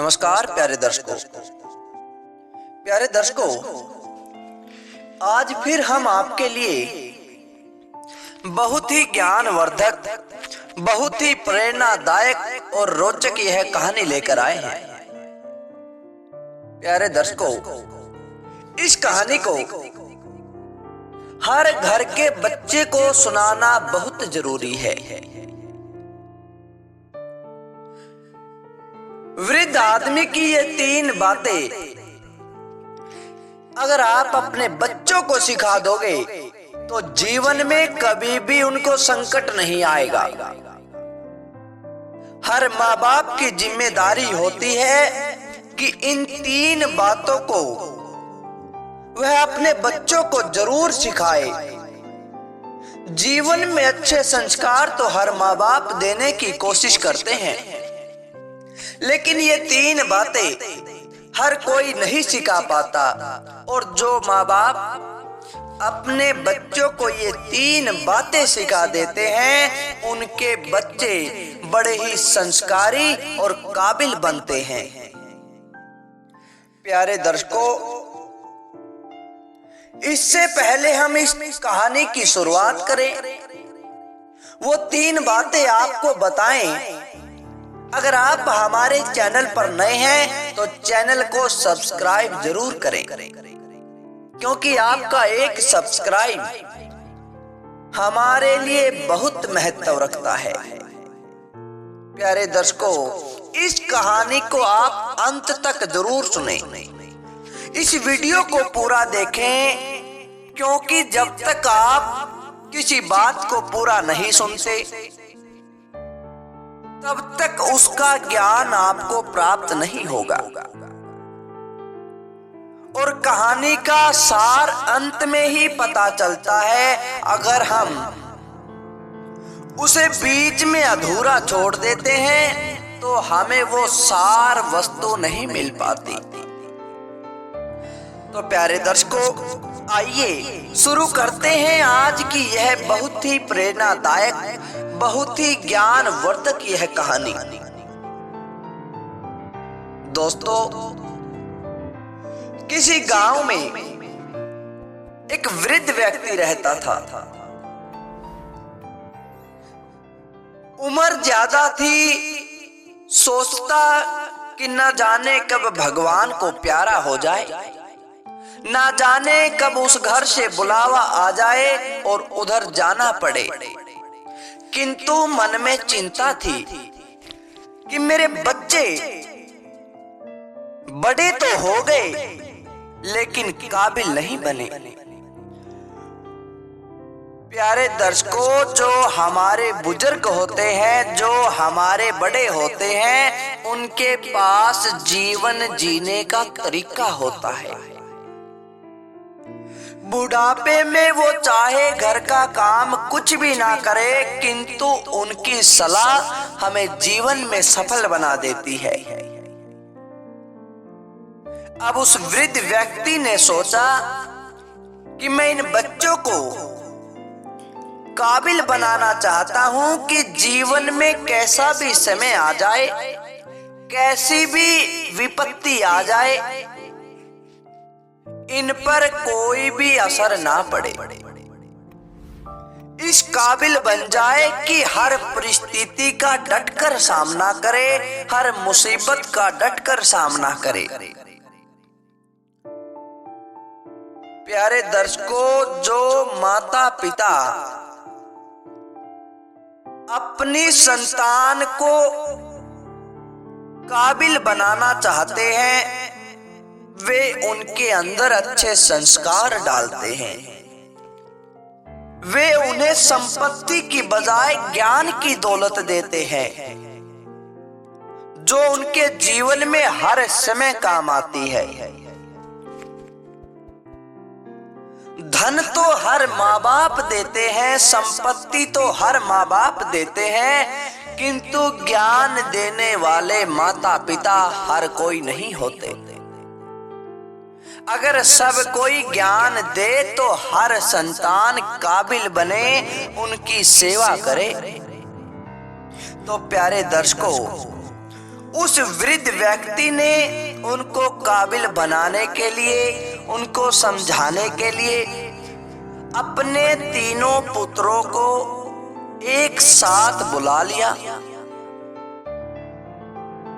नमस्कार प्यारे दर्शकों, आज फिर हम आपके लिए बहुत ही ज्ञानवर्धक, बहुत ही प्रेरणादायक और रोचक यह कहानी लेकर आए हैं। प्यारे दर्शकों, इस कहानी को हर घर के बच्चे को सुनाना बहुत जरूरी है। वृद्ध आदमी की ये 3 बातें अगर आप अपने बच्चों को सिखा दोगे तो जीवन में कभी भी उनको संकट नहीं आएगा। हर माँ बाप की जिम्मेदारी होती है कि इन 3 बातों को वह अपने बच्चों को जरूर सिखाए। जीवन में अच्छे संस्कार तो हर माँ बाप देने की कोशिश करते हैं, लेकिन ये 3 बातें हर कोई नहीं सिखा पाता। और जो माँ बाप अपने बच्चों को ये 3 बातें सिखा देते हैं, उनके बच्चे बड़े ही संस्कारी और काबिल बनते हैं। प्यारे दर्शकों, इससे पहले हम इस कहानी की शुरुआत करें, वो 3 बातें आपको बताएं। अगर आप हमारे चैनल पर नए हैं तो चैनल को सब्सक्राइब जरूर करें, क्योंकि आपका एक सब्सक्राइब हमारे लिए बहुत महत्व रखता है। प्यारे दर्शकों, इस कहानी को आप अंत तक जरूर सुनें। इस वीडियो को पूरा देखें, क्योंकि जब तक आप किसी बात को पूरा नहीं सुनते तब तक उसका ज्ञान आपको प्राप्त नहीं होगा। और कहानी का सार अंत में ही पता चलता है। अगर हम उसे बीच में अधूरा छोड़ देते हैं तो हमें वो सार वस्तु नहीं मिल पाती। तो प्यारे दर्शकों, आइए शुरू करते हैं आज की यह बहुत ही प्रेरणादायक, बहुत ही ज्ञानवर्धक यह कहानी। दोस्तों, किसी गांव में एक वृद्ध व्यक्ति रहता था। उम्र ज्यादा थी, सोचता कि न जाने कब भगवान को प्यारा हो जाए, ना जाने कब उस घर से बुलावा आ जाए और उधर जाना पड़े। किंतु मन में चिंता थी कि मेरे बच्चे बड़े तो हो गए, लेकिन काबिल नहीं बने। प्यारे दर्शकों, जो हमारे बुजुर्ग होते हैं, जो हमारे बड़े होते हैं, उनके पास जीवन जीने का तरीका होता है। बुढ़ापे में वो चाहे घर का काम कुछ भी ना करे, किंतु उनकी सलाह हमें जीवन में सफल बना देती है। अब उस वृद्ध व्यक्ति ने सोचा कि मैं इन बच्चों को काबिल बनाना चाहता हूं कि जीवन में कैसा भी समय आ जाए, कैसी भी विपत्ति आ जाए, इन पर कोई भी असर ना पड़े। इस काबिल बन जाए कि हर परिस्थिति का डटकर सामना करे, हर मुसीबत का डटकर सामना करे। प्यारे दर्शकों, जो माता पिता अपनी संतान को काबिल बनाना चाहते हैं, वे उनके अंदर अच्छे संस्कार डालते हैं। वे उन्हें संपत्ति की बजाय ज्ञान की दौलत देते हैं, जो उनके जीवन में हर समय काम आती है। धन तो हर माँ बाप देते हैं, संपत्ति तो हर माँ बाप देते हैं, किंतु ज्ञान देने वाले माता पिता हर कोई नहीं होते। अगर सब कोई ज्ञान दे तो हर संतान काबिल बने, उनकी सेवा करे। तो प्यारे दर्शकों, उस वृद्ध व्यक्ति ने उनको काबिल बनाने के लिए, उनको समझाने के लिए अपने तीनों पुत्रों को एक साथ बुला लिया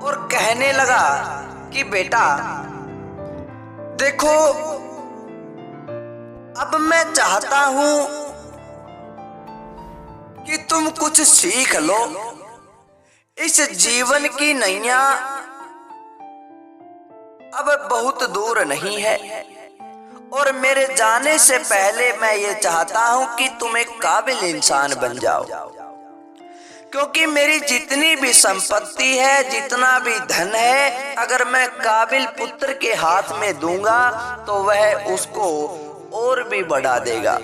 और कहने लगा कि बेटा देखो, अब मैं चाहता हूं कि तुम कुछ सीख लो। इस जीवन की नैया अब बहुत दूर नहीं है और मेरे जाने से पहले मैं ये चाहता हूं कि तुम एक काबिल इंसान बन जाओ, क्योंकि मेरी जितनी भी संपत्ति है, जितना भी धन है, अगर मैं काबिल पुत्र के हाथ में दूंगा तो वह उसको और भी बढ़ा देगा।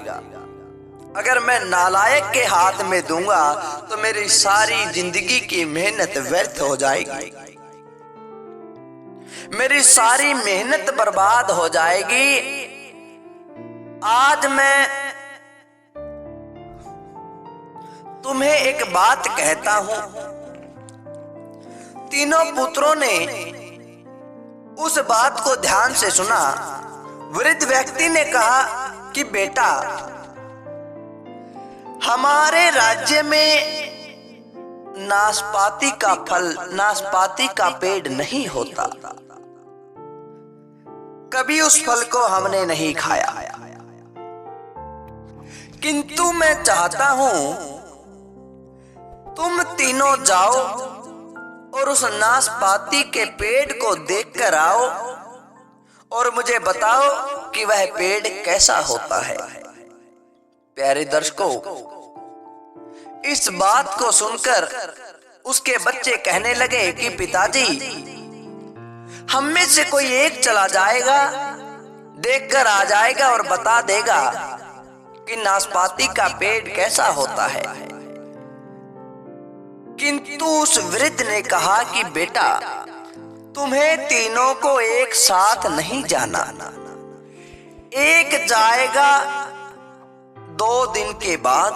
अगर मैं नालायक के हाथ में दूंगा तो मेरी सारी जिंदगी की मेहनत व्यर्थ हो जाएगी, मेरी सारी मेहनत बर्बाद हो जाएगी। आज मैं तुम्हें एक बात कहता हूं। तीनों पुत्रों ने उस बात को ध्यान से सुना। वृद्ध व्यक्ति ने कहा कि बेटा, हमारे राज्य में नाशपाती का फल, नाशपाती का पेड़ नहीं होता, कभी उस फल को हमने नहीं खाया, किंतु मैं चाहता हूं तुम तीनों जाओ और उस नाशपाती के पेड़ को देखकर आओ और मुझे बताओ कि वह पेड़ कैसा होता है। प्यारे दर्शकों, इस बात को सुनकर उसके बच्चे कहने लगे कि पिताजी, हम में से कोई एक चला जाएगा, देखकर आ जाएगा और बता देगा कि नाशपाती का पेड़ कैसा होता है। किंतु उस वृद्ध ने कहा कि बेटा, तुम्हें तीनों को एक साथ नहीं जाना। एक जाएगा 2 दिन के बाद,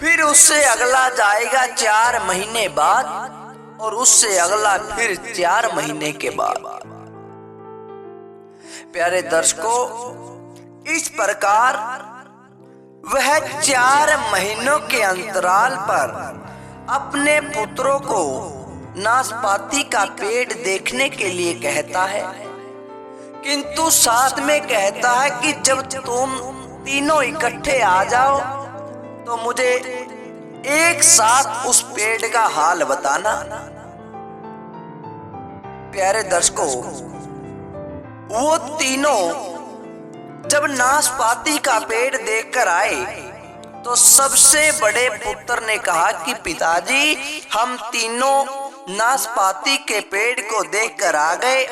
फिर उससे अगला जाएगा 4 महीने बाद, और उससे अगला फिर 4 महीने के बाद। प्यारे दर्शकों, इस प्रकार वह 4 महीनों के अंतराल पर अपने पुत्रों को नाशपाती का पेड़ देखने के लिए कहता है, किंतु साथ में कहता है कि जब तुम तीनों इकट्ठे आ जाओ तो मुझे एक साथ उस पेड़ का हाल बताना। प्यारे दर्शकों, वो तीनों जब नाशपाती का पेड़ देखकर आए तो सबसे बड़े पुत्र ने कहा कि पिताजी, हम तीनों नाशपाती के पेड़ को देखकर आ गए,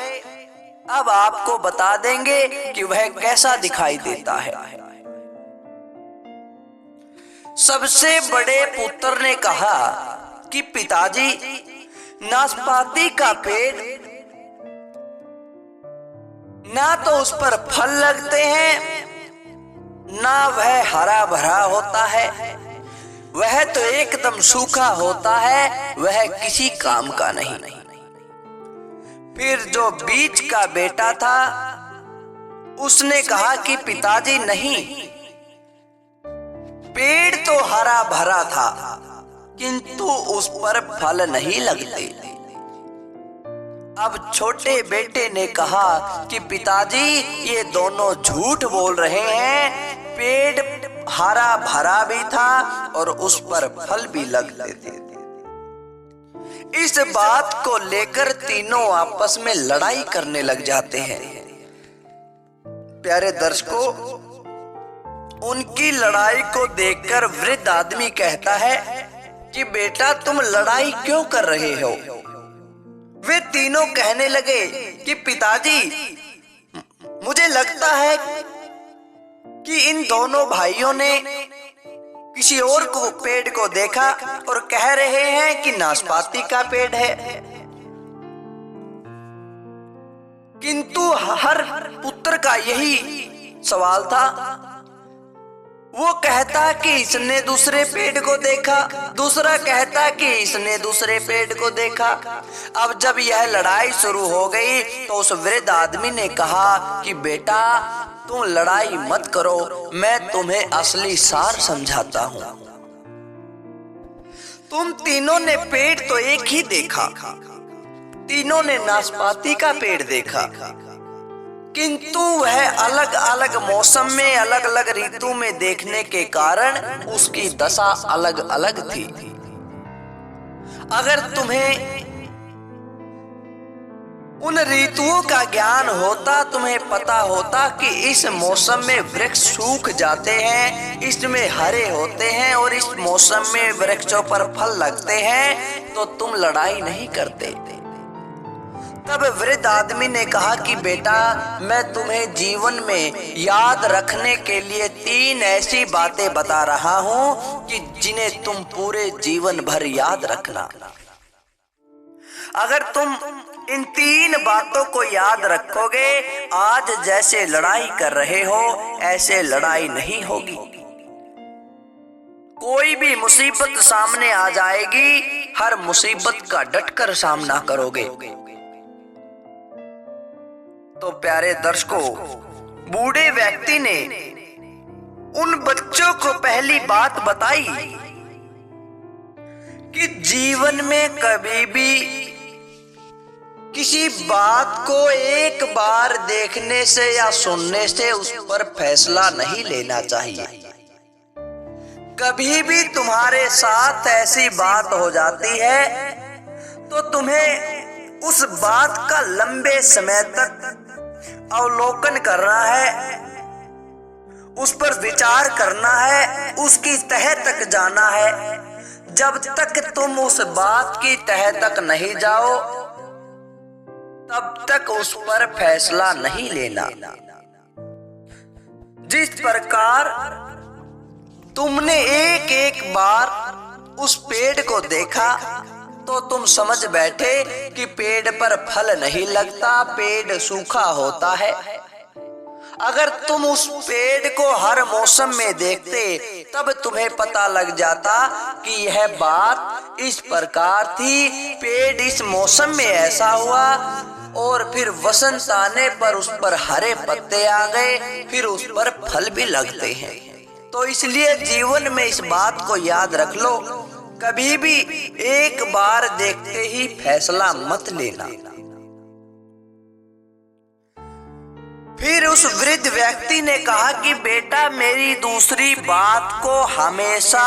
अब आपको बता देंगे कि वह कैसा दिखाई देता है। सबसे बड़े पुत्र ने कहा कि पिताजी, नाशपाती का पेड़ ना तो उस पर फल लगते हैं, ना वह हरा भरा होता है, वह तो एकदम सूखा होता है, वह किसी काम का नहीं। फिर जो बीच का बेटा था उसने कहा कि पिताजी नहीं, पेड़ तो हरा भरा था किंतु उस पर फल नहीं लगते। अब छोटे बेटे ने कहा कि पिताजी, ये दोनों झूठ बोल रहे हैं, पेड़ हरा भरा भी था और उस पर फल भी लगते थे। इस बात को लेकर तीनों आपस में लड़ाई करने लग जाते हैं। प्यारे दर्शकों, उनकी लड़ाई को देखकर वृद्ध आदमी कहता है कि बेटा, तुम लड़ाई क्यों कर रहे हो? वे तीनों कहने लगे कि पिताजी, मुझे लगता है कि इन दोनों भाइयों ने किसी और को पेड़ को देखा और कह रहे हैं कि नाशपाती का पेड़ है, किंतु हर पुत्र का यही सवाल था। वो कहता कि इसने दूसरे पेड़ को देखा, दूसरा कहता कि इसने दूसरे पेड़ को देखा। अब जब यह लड़ाई शुरू हो गई तो उस वृद्ध आदमी ने कहा कि बेटा तुम लड़ाई मत करो, मैं तुम्हें असली सार समझाता हूं। तुम तीनों ने पेड़ तो एक ही देखा, तीनों ने नाशपाती का पेड़ देखा, किंतु वह अलग अलग मौसम में अलग अलग ऋतु में देखने के कारण उसकी दशा अलग अलग थी। अगर तुम्हें उन ऋतुओं का ज्ञान होता, तुम्हें पता होता कि इस मौसम में वृक्ष सूख जाते हैं, इसमें हरे होते हैं और इस मौसम में वृक्षों पर फल लगते हैं, तो तुम लड़ाई नहीं करते। तब वृद्ध आदमी ने कहा कि बेटा मैं तुम्हें जीवन में याद रखने के लिए 3 ऐसी बातें बता रहा हूं कि जिन्हें तुम पूरे जीवन भर याद रखना। अगर तुम इन 3 बातों को याद रखोगे, आज जैसे लड़ाई कर रहे हो ऐसे लड़ाई नहीं होगी। कोई भी मुसीबत सामने आ जाएगी, हर मुसीबत का डटकर सामना करोगे। तो प्यारे दर्शकों, बूढ़े व्यक्ति ने उन बच्चों को पहली बात बताई कि जीवन में कभी भी किसी बात को एक बार देखने से या सुनने से उस पर फैसला नहीं लेना चाहिए। कभी भी तुम्हारे साथ ऐसी बात हो जाती है तो तुम्हें उस बात का लंबे समय तक अवलोकन करना है, उस पर विचार करना है, उसकी तह तक जाना है। जब तक तुम उस बात की तह तक नहीं जाओ तब तक उस पर फैसला नहीं लेना। जिस प्रकार तुमने एक एक बार उस पेड़ को देखा तो तुम समझ बैठे कि पेड़ पर फल नहीं लगता, पेड़ सूखा होता है। अगर तुम उस पेड़ को हर मौसम में देखते तब तुम्हें पता लग जाता कि यह बात इस प्रकार थी, पेड़ इस मौसम में ऐसा हुआ और फिर वसंत आने पर उस पर हरे पत्ते आ गए, फिर उस पर फल भी लगते हैं। तो इसलिए जीवन में इस बात को याद रख लो, कभी भी एक बार देखते ही फैसला मत लेना। फिर उस वृद्ध व्यक्ति ने कहा कि बेटा मेरी दूसरी बात को हमेशा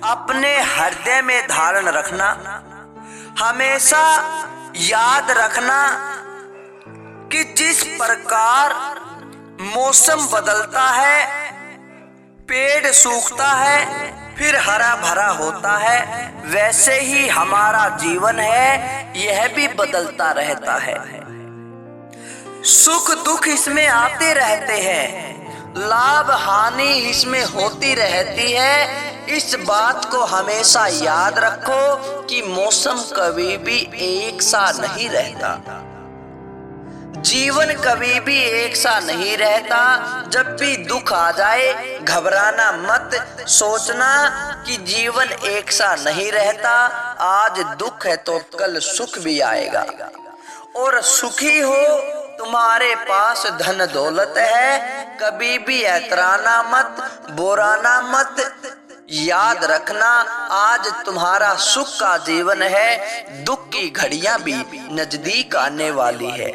अपने हृदय में धारण रखना, हमेशा याद रखना कि जिस प्रकार मौसम बदलता है, पेड़ सूखता है फिर हरा भरा होता है, वैसे ही हमारा जीवन है, यह भी बदलता रहता है। सुख दुख इसमें आते रहते हैं, लाभ हानि इसमें होती रहती है। इस बात को हमेशा याद रखो कि मौसम कभी भी एक सा नहीं रहता, जीवन कभी भी एक सा नहीं रहता। जब भी दुख आ जाए घबराना मत, सोचना कि जीवन एक सा नहीं रहता, आज दुख है तो कल सुख भी आएगा। और सुखी हो, तुम्हारे पास धन दौलत है, कभी भी ऐतराना मत, बोराना मत। याद रखना आज तुम्हारा सुख का जीवन है, दुख की घड़ियां भी नजदीक आने वाली है।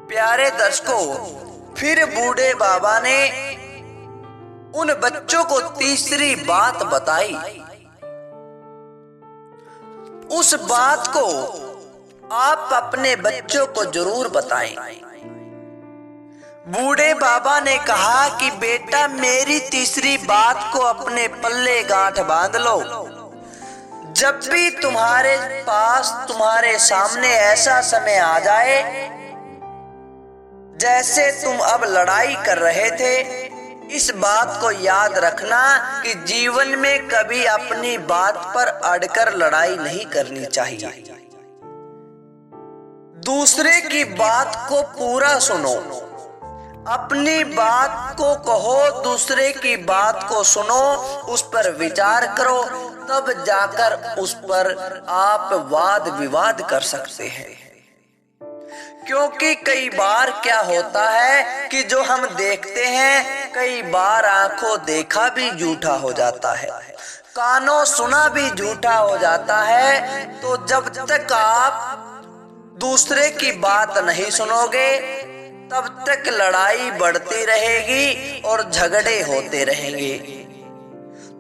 प्यारे दर्शकों, फिर बूढ़े बाबा ने उन बच्चों को तीसरी बात बताई। उस बात को आप अपने बच्चों को जरूर बताएं। बूढ़े बाबा ने कहा कि बेटा मेरी तीसरी बात को अपने पल्ले गांठ बांध लो। जब भी तुम्हारे पास, तुम्हारे सामने ऐसा समय आ जाए जैसे तुम अब लड़ाई कर रहे थे, इस बात को याद रखना कि जीवन में कभी अपनी बात पर अड़कर लड़ाई नहीं करनी चाहिए। दूसरे की बात को पूरा सुनो, अपनी बात को कहो, दूसरे की बात को सुनो, उस पर विचार करो, तब जाकर उस पर आप वाद विवाद कर सकते हैं। क्योंकि कई बार क्या होता है कि जो हम देखते हैं, कई बार आंखों देखा भी झूठा हो जाता है, कानों सुना भी झूठा हो जाता है। तो जब तक आप दूसरे की बात नहीं सुनोगे, तब तक लड़ाई बढ़ती रहेगी और झगड़े होते रहेंगे।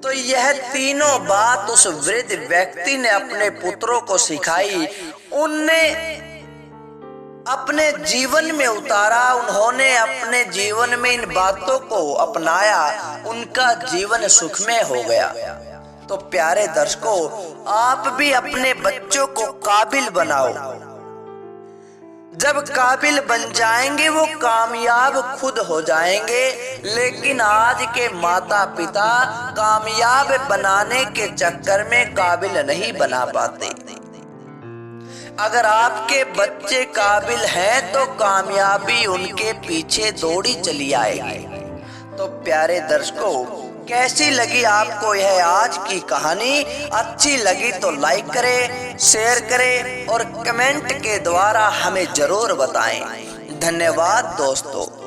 तो यह तीनों बात उस वृद्ध व्यक्ति ने अपने पुत्रों को सिखाई, उनने अपने जीवन में उतारा, उन्होंने अपने जीवन में इन बातों को अपनाया, उनका जीवन सुखमय हो गया। तो प्यारे दर्शकों, आप भी अपने बच्चों को काबिल बनाओ। जब काबिल बन जाएंगे वो कामयाब खुद हो जाएंगे। लेकिन आज के माता पिता कामयाब बनाने के चक्कर में काबिल नहीं बना पाते। अगर आपके बच्चे काबिल हैं तो कामयाबी उनके पीछे दौड़ी चली आएगी। तो प्यारे दर्शकों, कैसी लगी आपको यह आज की कहानी? अच्छी लगी तो लाइक करें, शेयर करें और कमेंट के द्वारा हमें जरूर बताएं। धन्यवाद दोस्तों।